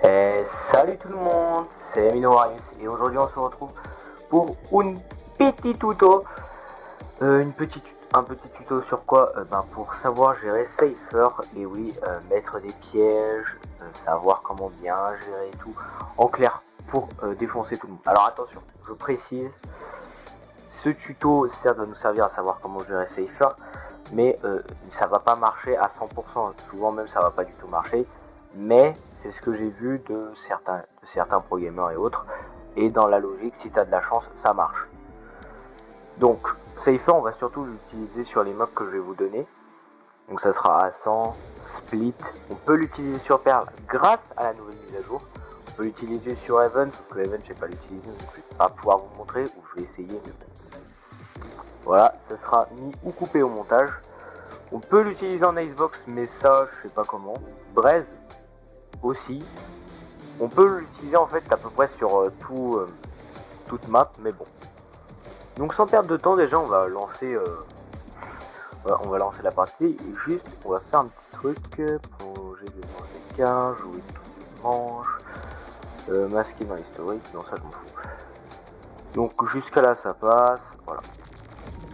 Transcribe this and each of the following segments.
Salut tout le monde, c'est Minowarius et aujourd'hui on se retrouve pour un petit tuto. Un petit tuto sur quoi pour savoir gérer Cypher et oui, mettre des pièges, savoir comment bien gérer tout. En clair, pour défoncer tout le monde. Alors attention, je précise, ce tuto certes va nous servir à savoir comment gérer Cypher, mais ça va pas marcher à 100%, souvent même ça va pas du tout marcher, mais c'est ce que j'ai vu de certains pro gamers et autres, et dans la logique, si t'as de la chance, ça marche. Donc, Cypher, on va surtout l'utiliser sur les mobs que je vais vous donner, donc ça sera Ascent, Split, on peut l'utiliser sur Perle grâce à la nouvelle mise à jour, on peut l'utiliser sur Heaven, sauf que Heaven je vais pas l'utiliser, donc je vais pas pouvoir vous montrer, ou je vais essayer, mais voilà, ça sera mis ou coupé au montage. On peut l'utiliser en Icebox, mais ça, je sais pas comment. Braise aussi. On peut l'utiliser en fait à peu près sur toute map, mais bon. Donc sans perdre de temps, déjà, on va lancer la partie. Et juste, on va faire un petit truc. Projet de manche, jouer toutes les manches. Masquer dans l'historique, non ça je m'en fous. Donc jusqu'à là ça passe, voilà.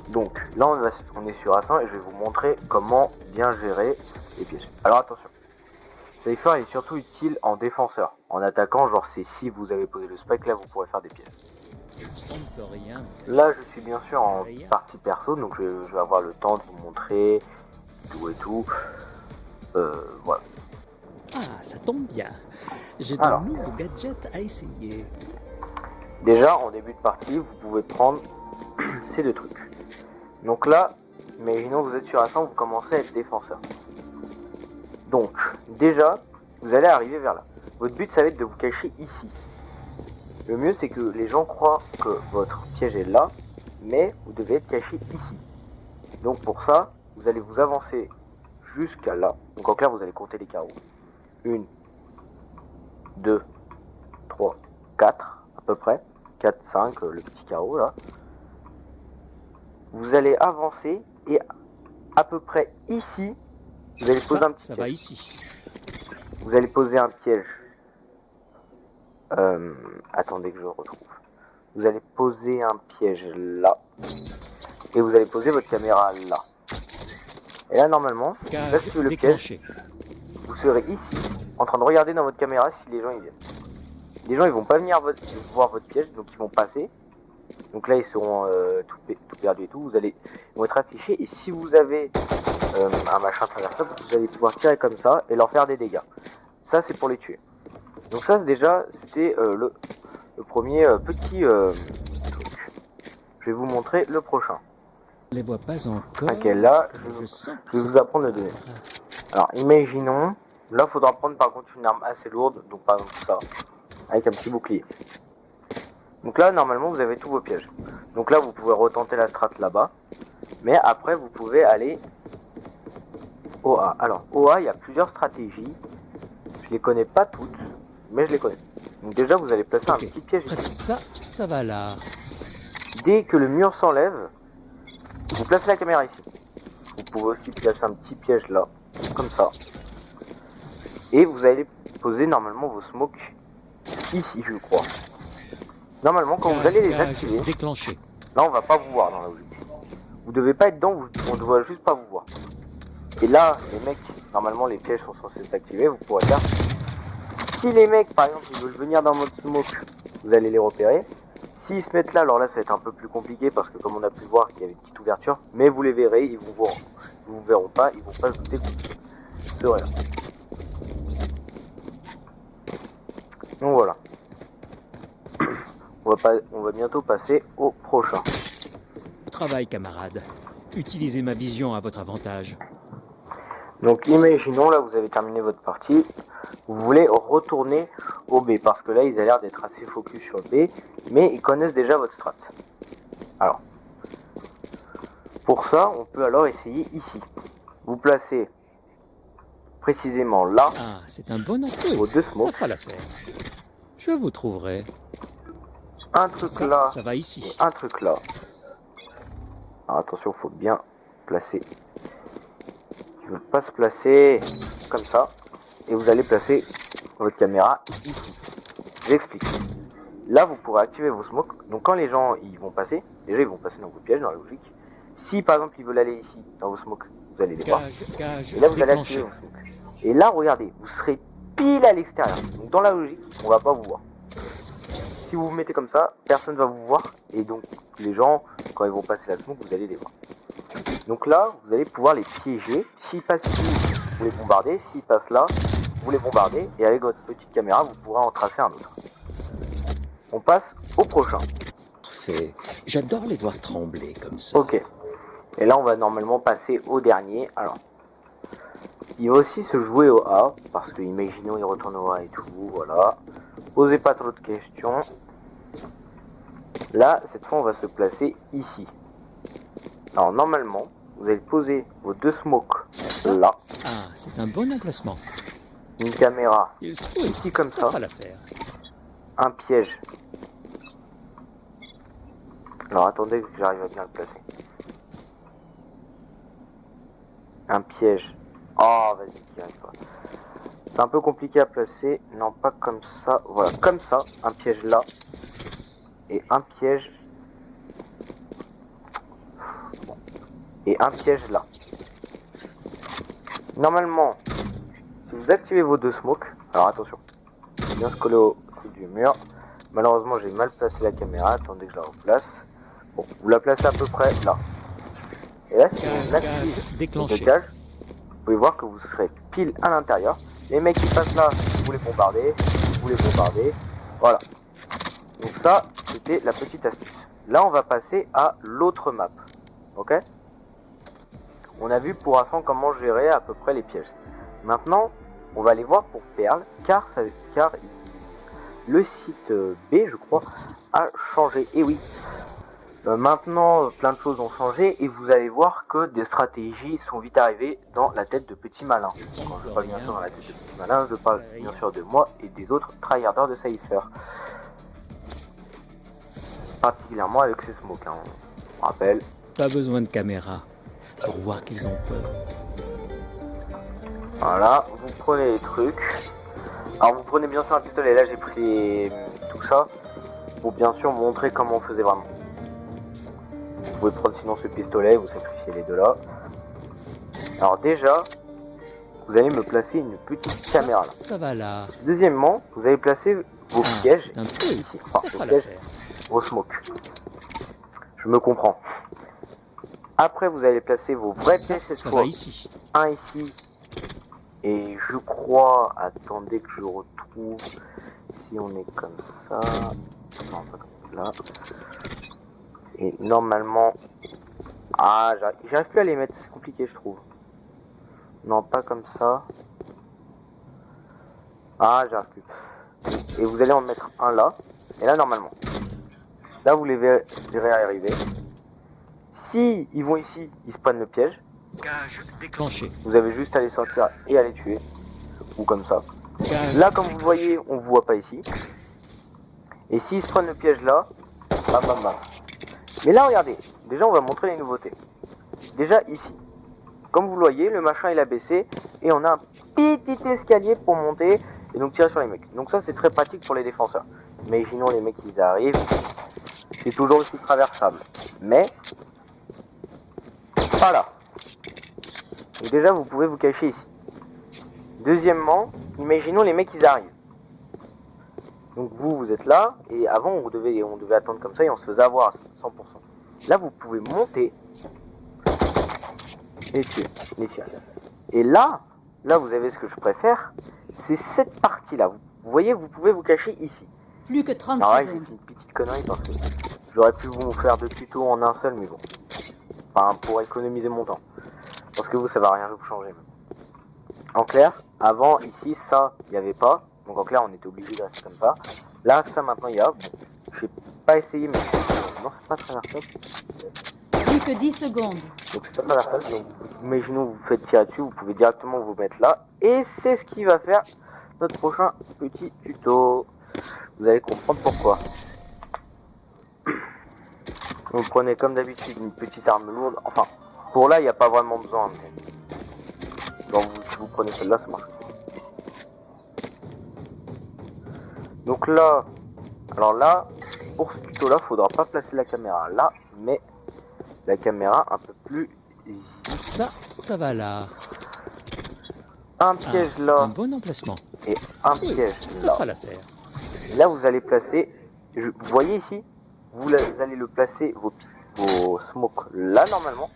Donc là on est sur Ascent et je vais vous montrer comment bien gérer les pièges. Alors attention, Cypher est surtout utile en défenseur. En attaquant, genre c'est si vous avez posé le spike, là vous pourrez faire des pièges. Là je suis bien sûr en partie perso, donc je vais avoir le temps de vous montrer tout et tout. Voilà. Ah, ça tombe bien. J'ai de Alors, nouveaux gadgets à essayer. déjà en début de partie, vous pouvez prendre ces deux trucs. Donc là, imaginons vous êtes sur Ascent, vous commencez à être défenseur. Donc, déjà, vous allez arriver vers là. Votre but, ça va être de vous cacher ici. Le mieux, c'est que les gens croient que votre piège est là, mais vous devez être caché ici. Donc pour ça, vous allez vous avancer jusqu'à là. Donc en clair, vous allez compter les carreaux. 1, 2, 3, 4 à peu près. 4, 5, le petit carreau là. Vous allez avancer et à peu près ici, vous allez poser un petit ça piège. va ici. Vous allez poser un piège. Attendez que je retrouve. Vous allez poser un piège là. Et vous allez poser votre caméra là. Et là normalement, là c'est le piège. Vous serez ici, en train de regarder dans votre caméra si les gens y viennent. Les gens ils vont pas venir voir votre piège, donc ils vont passer. Donc là ils seront tout perdus et tout. Ils vont être affichés. Et si vous avez un machin traversable, vous allez pouvoir tirer comme ça et leur faire des dégâts. Ça c'est pour les tuer. Donc ça déjà c'était le premier petit truc. Je vais vous montrer le prochain. Je les vois pas encore. Ok, là je vais vous apprendre le donner. Alors imaginons, là il faudra prendre par contre une arme assez lourde, donc par exemple ça, avec un petit bouclier. Donc là normalement vous avez tous vos pièges. Donc là vous pouvez retenter la strat là-bas, mais après vous pouvez aller au A. Alors au A il y a plusieurs stratégies, je les connais pas toutes, mais je les connais. Donc déjà vous allez placer un petit piège ici. Ça va là. Dès que le mur s'enlève, vous placez la caméra ici. Vous pouvez aussi placer un petit piège là, comme ça. Et vous allez poser normalement vos smokes ici je crois. Normalement quand vous allez les activer, là on va pas vous voir dans la logique. Vous devez pas être dedans, on doit juste pas vous voir. Et là les mecs, normalement les pièges sont censés s'activer, vous pourrez faire. Si les mecs par exemple ils veulent venir dans mode smoke, vous allez les repérer. S'ils se mettent là, alors là ça va être un peu plus compliqué parce que comme on a pu voir qu'il y avait une petite ouverture, mais vous les verrez, ils vous verront pas, ils vont pas se douter que vous serez là. Donc voilà. On va bientôt passer au prochain. Travail, camarade. Utilisez ma vision à votre avantage. Donc imaginons là vous avez terminé votre partie, vous voulez retourner au B parce que là ils ont l'air d'être assez focus sur le B, mais ils connaissent déjà votre strat. Alors, pour ça on peut alors essayer ici. Vous placez précisément là. Ah, c'est un bon atout. Vos deux smokes. Ça fera l'affaire. Je vous trouverai. Un truc là. Ça va ici. Et un truc là. Alors attention, faut bien placer. Ils veulent pas se placer comme ça. et vous allez placer votre caméra ici. J'explique. Là, vous pourrez activer vos smokes. Donc quand les gens ils vont passer, déjà ils vont passer dans vos pièges, dans la logique. Si par exemple ils veulent aller ici, dans vos smokes, vous allez les voir. Gage Et là, vous allez activer déclenché. vos smokes. Et là, regardez, vous serez pile à l'extérieur. Donc dans la logique, on va pas vous voir. Si vous vous mettez comme ça, personne va vous voir. Et donc les gens, quand ils vont passer la smoke, vous allez les voir. Donc là, vous allez pouvoir les piéger. S'ils passent ici, vous les bombardez. S'ils passent là, vous les bombardez. Et avec votre petite caméra, vous pourrez en tracer un autre. On passe au prochain. Parfait. J'adore les voir trembler comme ça. Ok. Et là, on va normalement passer au dernier. Alors, il va aussi se jouer au A. Parce que, imaginons, il retourne au A et tout. Voilà. Posez pas trop de questions. Là, cette fois, on va se placer ici. Alors, normalement, vous allez poser vos deux smokes là. Ah, c'est un bon emplacement. Une caméra Il se trouve ici comme ça ça. fera l'affaire. Un piège. Alors, attendez que j'arrive à bien le placer. Un piège. Oh, vas-y, qui arrive pas. C'est un peu compliqué à placer. Non, pas comme ça. Voilà, comme ça. Un piège là. Et un piège. Et un piège là. Normalement, si vous activez vos deux smokes. Alors, attention. Bien se coller au truc du mur. Malheureusement, j'ai mal placé la caméra. Attendez que je la replace. Bon, vous la placez à peu près là. Et là, si vous activez le Déclenché. décalage, vous pouvez voir que vous serez pile à l'intérieur. Les mecs qui passent là, vous les bombardez, voilà. Donc ça, c'était la petite astuce. Là, on va passer à l'autre map, ok? On a vu pour l'instant comment gérer à peu près les pièges. Maintenant, on va aller voir pour Perle, car le site B, je crois, a changé. Et oui, maintenant, plein de choses ont changé et vous allez voir que des stratégies sont vite arrivées dans la tête de Petit Malin. Quand je parle bien sûr dans la tête de Petit Malin, je parle bien sûr de moi et des autres tryharders de Cypher. Particulièrement avec ces smokes, hein. On rappelle. Pas besoin de caméra pour voir qu'ils ont peur. Voilà, vous prenez les trucs. Alors vous prenez bien sûr un pistolet, là j'ai pris tout ça pour bien sûr montrer comment on faisait vraiment. Vous pouvez prendre sinon ce pistolet, vous sacrifiez les deux là. Alors déjà, vous allez me placer une petite caméra là. Ça va là. Deuxièmement, vous allez placer vos pièges c'est un peu. ici. Enfin, Ça vos fera pièges, l'affaire. vos smokes. Je me comprends. Après, vous allez placer vos vrais pièges cette Ça fois. va ici. Un ici. Et je crois, attendez que je retrouve. Si on est comme ça. Non, pas comme là. Et normalement. Ah, j'arrive plus à les mettre, c'est compliqué, je trouve. Non, pas comme ça. Ah, j'arrive plus. Et vous allez en mettre un là. Et là, normalement. Là, vous les verrez arriver. Si ils vont ici, ils se prennent le piège. Gage déclenché. Vous avez juste à les sortir et à les tuer. Ou comme ça. Gage Là, comme vous le voyez, on ne vous voit pas ici. Et s'ils se prennent le piège là, bam bam bam. Mais là, regardez. Déjà, on va montrer les nouveautés. Déjà, ici. Comme vous le voyez, le machin il a baissé. Et on a un petit escalier pour monter. Et donc tirer sur les mecs. Donc ça, c'est très pratique pour les défenseurs. Imaginons les mecs qui arrivent. C'est toujours aussi traversable. Mais, pas là. Et déjà, vous pouvez vous cacher ici. Deuxièmement, imaginons les mecs qui arrivent. Donc vous êtes là, et avant on devait attendre comme ça et on se faisait avoir à 100%. Là vous pouvez monter et tuer, les tirer. Et là vous avez ce que je préfère, c'est cette partie là. Vous voyez, vous pouvez vous cacher ici. Plus que 30 Alors là j'ai secondes. fait une petite connerie parce que j'aurais pu vous faire deux tutos en un seul, mais bon. Enfin, pour économiser mon temps. Parce que vous, ça va rien vous changer. En clair, avant ici ça, il n'y avait pas. Donc en clair, on était obligé de rester comme ça. Là, ça maintenant, il y a. Bon, je n'ai pas essayé, mais non, c'est pas traversable. Plus que 10 secondes. Donc c'est pas traversable. Donc imaginons vous faites tirer dessus, vous pouvez directement vous mettre là. Et c'est ce qui va faire notre prochain petit tuto. Vous allez comprendre pourquoi. Vous prenez comme d'habitude une petite arme lourde. Enfin, pour là, il n'y a pas vraiment besoin. Mais... donc si vous prenez celle-là, ça marche. Donc là, alors là, pour ce tuto là, faudra pas placer la caméra là, mais la caméra un peu plus ici. Ça va là. Un Ah, piège c'est là un bon emplacement. et un Oui, piège ça là. fera l'affaire. Et là, vous allez placer, vous voyez ici, vous allez le placer vos smokes là normalement.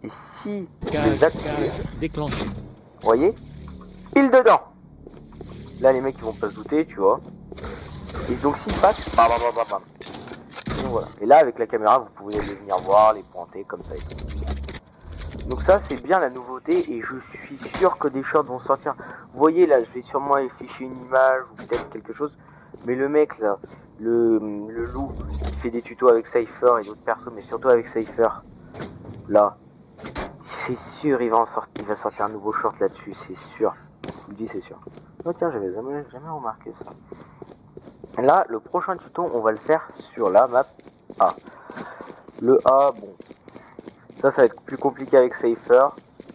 Et si vous les activez, Cage déclenché. vous voyez, pile dedans. Là, les mecs ils vont pas se douter, tu vois. Et donc s'ils passent, bam, bam, bam, bam. Donc, voilà. Et là, avec la caméra, vous pouvez les venir voir, les pointer comme ça et tout. Donc ça, c'est bien la nouveauté et je suis sûr que des shorts vont sortir. Vous voyez là, je vais sûrement afficher une image ou peut-être quelque chose. Mais le mec là, le loup, qui fait des tutos avec Cypher et d'autres persos, mais surtout avec Cypher, là, c'est sûr, il va sortir un nouveau short là-dessus, c'est sûr. Je vous le dis, c'est sûr. Oh tiens, j'avais jamais remarqué ça. Là, le prochain tuto, on va le faire sur la map A. Le A, bon, ça va être plus compliqué avec Cypher,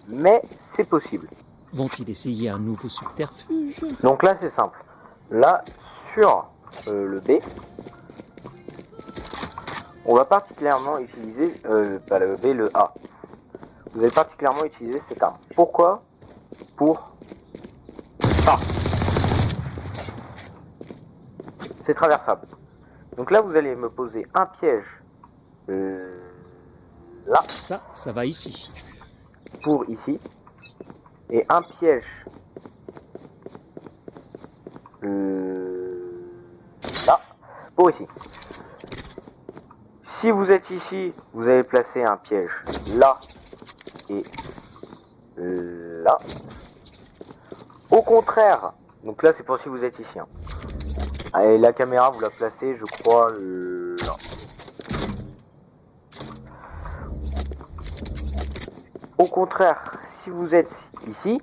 mais c'est possible. Vont-ils essayer un nouveau subterfuge? Donc là, c'est simple. Là, sur le B, on va particulièrement utiliser, pas le B, le A. Vous allez particulièrement utiliser cette arme. Pourquoi? Pour ça. C'est traversable. Donc là, vous allez me poser un piège là, Ça va ici. pour ici, et un piège là, pour ici. Si vous êtes ici, vous allez placer un piège là et là. Au contraire, donc là c'est pour si vous êtes ici. Hein. Et la caméra, vous la placez, je crois, là. Au contraire, si vous êtes ici,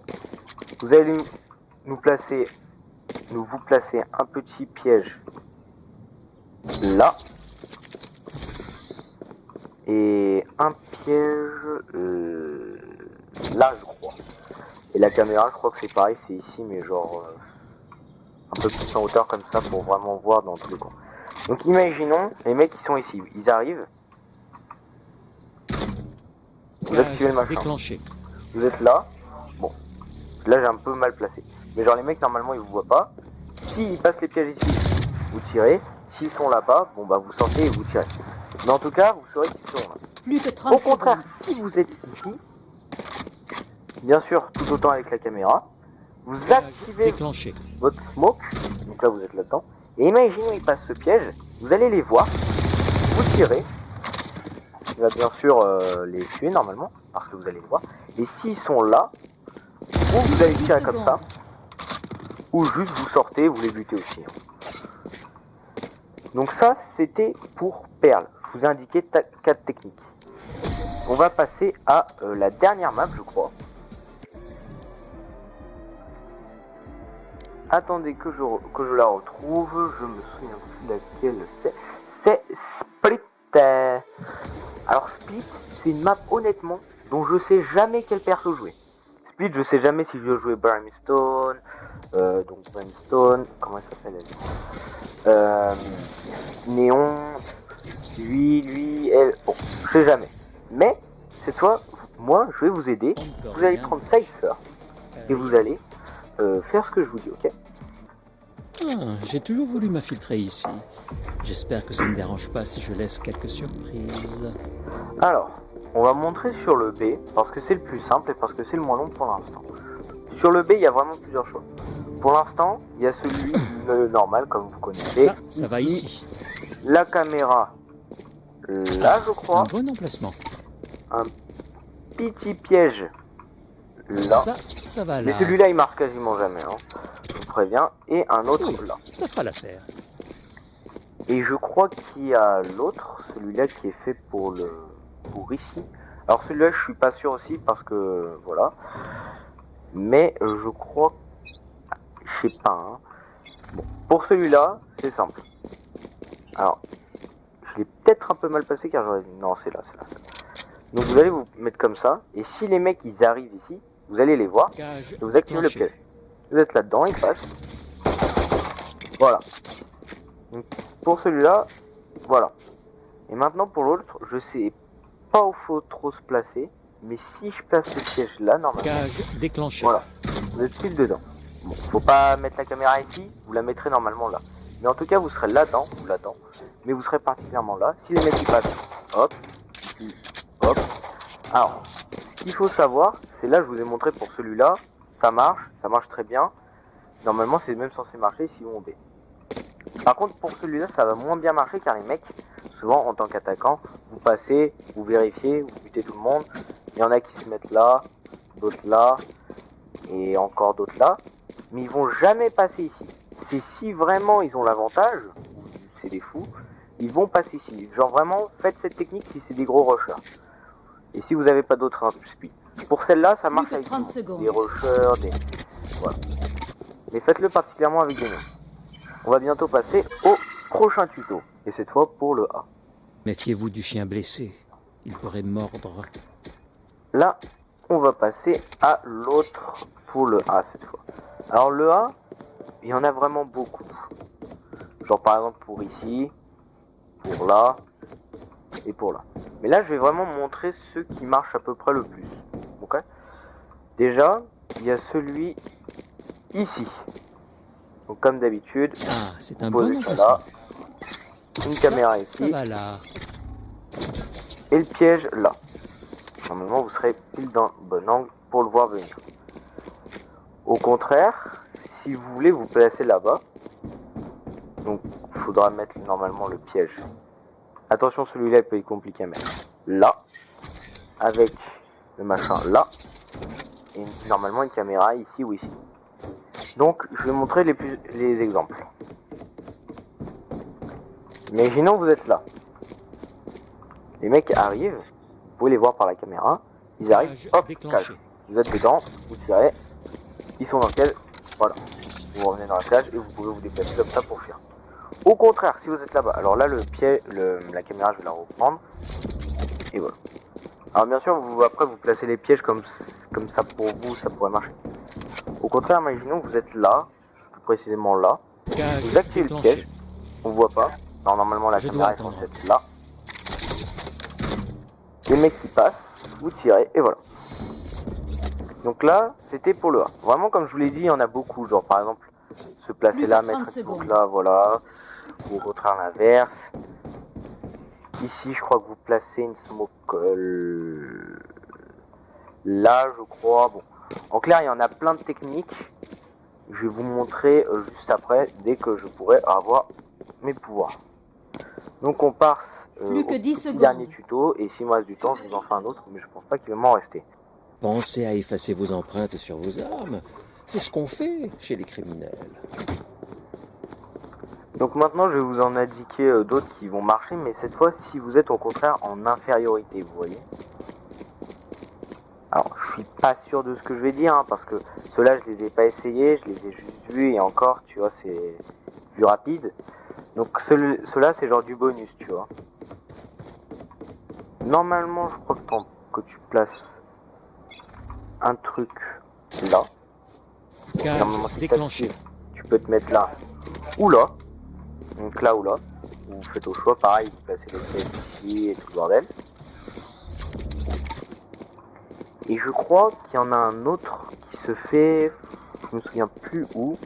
vous allez vous placer un petit piège là et un piège là, je crois. Et la caméra, je crois que c'est pareil, c'est ici, mais genre un peu plus en hauteur comme ça pour vraiment voir dans tous les coins. Donc imaginons les mecs qui sont ici, ils arrivent. Vous activez le machin. Déclenché. Vous êtes là. Bon, là j'ai un peu mal placé. Mais genre les mecs normalement ils vous voient pas. S'ils passent les pièges ici, vous tirez. S'ils sont là-bas, bon bah vous sortez et vous tirez. Mais en tout cas, vous saurez qu'ils sont là. Plus que 30 Au contraire, secondes. si vous êtes ici, bien sûr tout autant avec la caméra, vous activez Déclenché. votre smoke. Donc là vous êtes là-dedans. Et imaginez ils passent ce piège. Vous allez les voir. Vous tirez. Il va bien sûr les tuer normalement, parce que vous allez les voir. Et s'ils sont là, vous allez tirer comme ça, ou juste vous sortez, vous les butez aussi. Donc ça, c'était pour Perle. Je vous ai indiqué 4 techniques. On va passer à la dernière map, je crois. Attendez que je la retrouve, je me souviens plus laquelle c'est. C'est Split. Alors Split, c'est une map honnêtement dont je sais jamais quel perso jouer. Split, je sais jamais si je veux jouer Brimstone, donc Brimstone, comment elle s'appelle elle Néon, lui, elle, bon, je sais jamais. Mais cette fois, moi, je vais vous aider. Vous allez prendre Cypher et vous allez faire ce que je vous dis, ok? J'ai toujours voulu m'infiltrer ici. J'espère que ça ne dérange pas si je laisse quelques surprises. Alors, on va montrer sur le B, parce que c'est le plus simple et parce que c'est le moins long pour l'instant. Sur le B, il y a vraiment plusieurs choix. Pour l'instant, il y a celui normal, comme vous connaissez. Ça va ici. La caméra, là, je crois. Un bon emplacement. Un petit piège, là. Ça va là. Mais celui-là, il marche quasiment jamais, hein. Je vous préviens. Et un autre Oui, là. ça fera l'affaire. Et je crois qu'il y a l'autre, celui-là qui est fait pour ici. Alors celui-là, je suis pas sûr aussi parce que voilà. Mais je crois, je sais pas. Hein. Bon, pour celui-là, c'est simple. Alors, je l'ai peut-être un peu mal passé car j'aurais dit non, c'est là. Donc vous allez vous mettre comme ça. Et si les mecs ils arrivent ici, vous allez les voir et vous activez le piège. Vous êtes là-dedans, ils passent. Voilà. Donc, pour celui-là, voilà. Et maintenant pour l'autre, je sais pas où faut trop se placer, mais si je place le piège là, normalement, Cage déclenchée. voilà, vous êtes pile dedans. Bon, faut pas mettre la caméra ici, vous la mettrez normalement là. Mais en tout cas, vous serez là-dedans, ou là-dedans, mais vous serez particulièrement là. Si les mecs ils passent, hop, ici, hop. Alors, ce qu'il faut savoir, c'est là je vous ai montré pour celui-là, ça marche très bien. Normalement, c'est même censé marcher si on B. Par contre, pour celui-là, ça va moins bien marcher car les mecs, souvent en tant qu'attaquant, vous passez, vous vérifiez, vous butez tout le monde. Il y en a qui se mettent là, d'autres là, et encore d'autres là, mais ils vont jamais passer ici. C'est si vraiment ils ont l'avantage, c'est des fous, ils vont passer ici. Genre vraiment, faites cette technique si c'est des gros rushers. Et si vous n'avez pas d'autres speed. Pour celle-là, ça marche avec 30 secondes. des rushers, des... Voilà. Mais faites-le particulièrement avec des noms. On va bientôt passer au prochain tuto. Et cette fois pour le A. Méfiez-vous du chien blessé. Il pourrait mordre. Là, on va passer à l'autre pour le A cette fois. Alors le A, il y en a vraiment beaucoup. Genre par exemple pour ici, pour là, et pour là. Mais là, je vais vraiment montrer ceux qui marchent à peu près le plus. Ok ? Déjà, il y a celui ici. Donc comme d'habitude, Ah, c'est un vous bon posez ça emplacement. là, une caméra Ça ici, va là. et le piège là. Normalement, vous serez pile dans le bon angle pour le voir venir. Au contraire, si vous voulez vous placer là-bas, donc il faudra mettre normalement le piège. Attention, celui-là il peut être compliqué à mettre. Là, avec le machin là, et normalement une caméra ici ou ici. Donc, je vais montrer les exemples. Imaginons que vous êtes là. Les mecs arrivent, vous pouvez les voir par la caméra. Ils arrivent, Cage hop, déclenchée. cage. Vous êtes dedans, vous tirez, ils sont dans le cage, voilà. Vous revenez dans la cage et vous pouvez vous déplacer comme ça pour fuir. Au contraire, si vous êtes là-bas, alors là, la caméra, je vais la reprendre. Et voilà. Alors bien sûr, après, vous placez les pièges comme ça pour vous, ça pourrait marcher. Au contraire, imaginons que vous êtes là, plus précisément là. Cage Vous activez le déclenchée. piège, on voit pas. Alors normalement, la Je caméra dois est censée attendre. être là. Les mecs qui passent, vous tirez et voilà. Donc là, c'était pour le A. Vraiment, comme je vous l'ai dit, il y en a beaucoup. Genre par exemple, se placer Plus que là, 30 mettre une boucle secondes. là, voilà. Ou au contraire l'inverse. Ici, je crois que vous placez une smoke là, je crois. Bon, en clair, il y en a plein de techniques. Je vais vous montrer juste après, dès que je pourrai avoir mes pouvoirs. Donc on part Plus que au 10 petit secondes. dernier tuto, et s'il me reste du temps, je vous en fais un autre, mais je pense pas qu'il va m'en rester. Pensez à effacer vos empreintes sur vos armes. C'est ce qu'on fait chez les criminels. Donc maintenant, je vais vous en indiquer d'autres qui vont marcher, mais cette fois, si vous êtes au contraire en infériorité, vous voyez. Alors, je suis pas sûr de ce que je vais dire, hein, parce que ceux-là, je les ai pas essayés, je les ai juste vus, et encore, tu vois, c'est vu rapide. Donc ceux-là, c'est genre du bonus, tu vois. Normalement, je crois que tu places un truc là. Normalement, Cage si déclenchée. t'actives, tu peux te mettre là ou là. Donc là ou là. Vous faites au choix, pareil, vous placez les pièces ici et tout le bordel. Et je crois qu'il y en a un autre qui se fait, je me souviens plus où,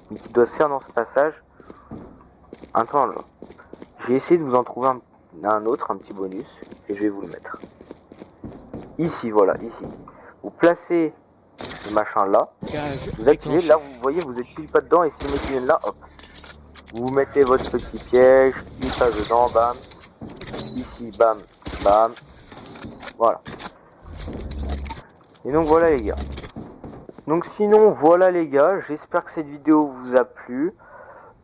mais qui doit se faire dans ce passage. Attends, là. J'ai essayé de vous en trouver un autre, un petit bonus, et je vais vous le mettre. Ici, voilà, ici. Vous placez le machin là, Cage vous activez, déclenchée. là vous voyez, vous êtes pile pas dedans, et si les mecs viennent là, hop. Vous mettez votre petit piège, il passe dedans, bam. Ici, bam, bam. Voilà. Et donc voilà les gars. Donc sinon, voilà les gars, j'espère que cette vidéo vous a plu.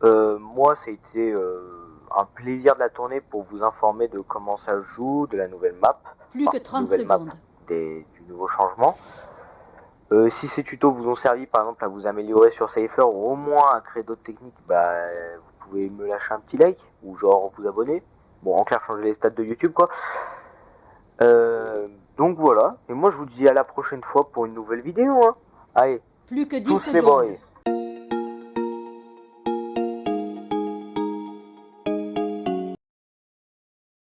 Moi, ça a été un plaisir de la tourner pour vous informer de comment ça se joue, de la nouvelle map. Plus que 30 nouvelle map secondes. du nouveau changement. Si ces tutos vous ont servi par exemple à vous améliorer sur Cypher ou au moins à créer d'autres techniques, bah vous pouvez me lâcher un petit like ou genre vous abonner. Bon, en clair, changer les stats de YouTube quoi. Donc voilà, et moi je vous dis à la prochaine fois pour une nouvelle vidéo. Hein. Allez, Plus que 10 tous les secondes. boys.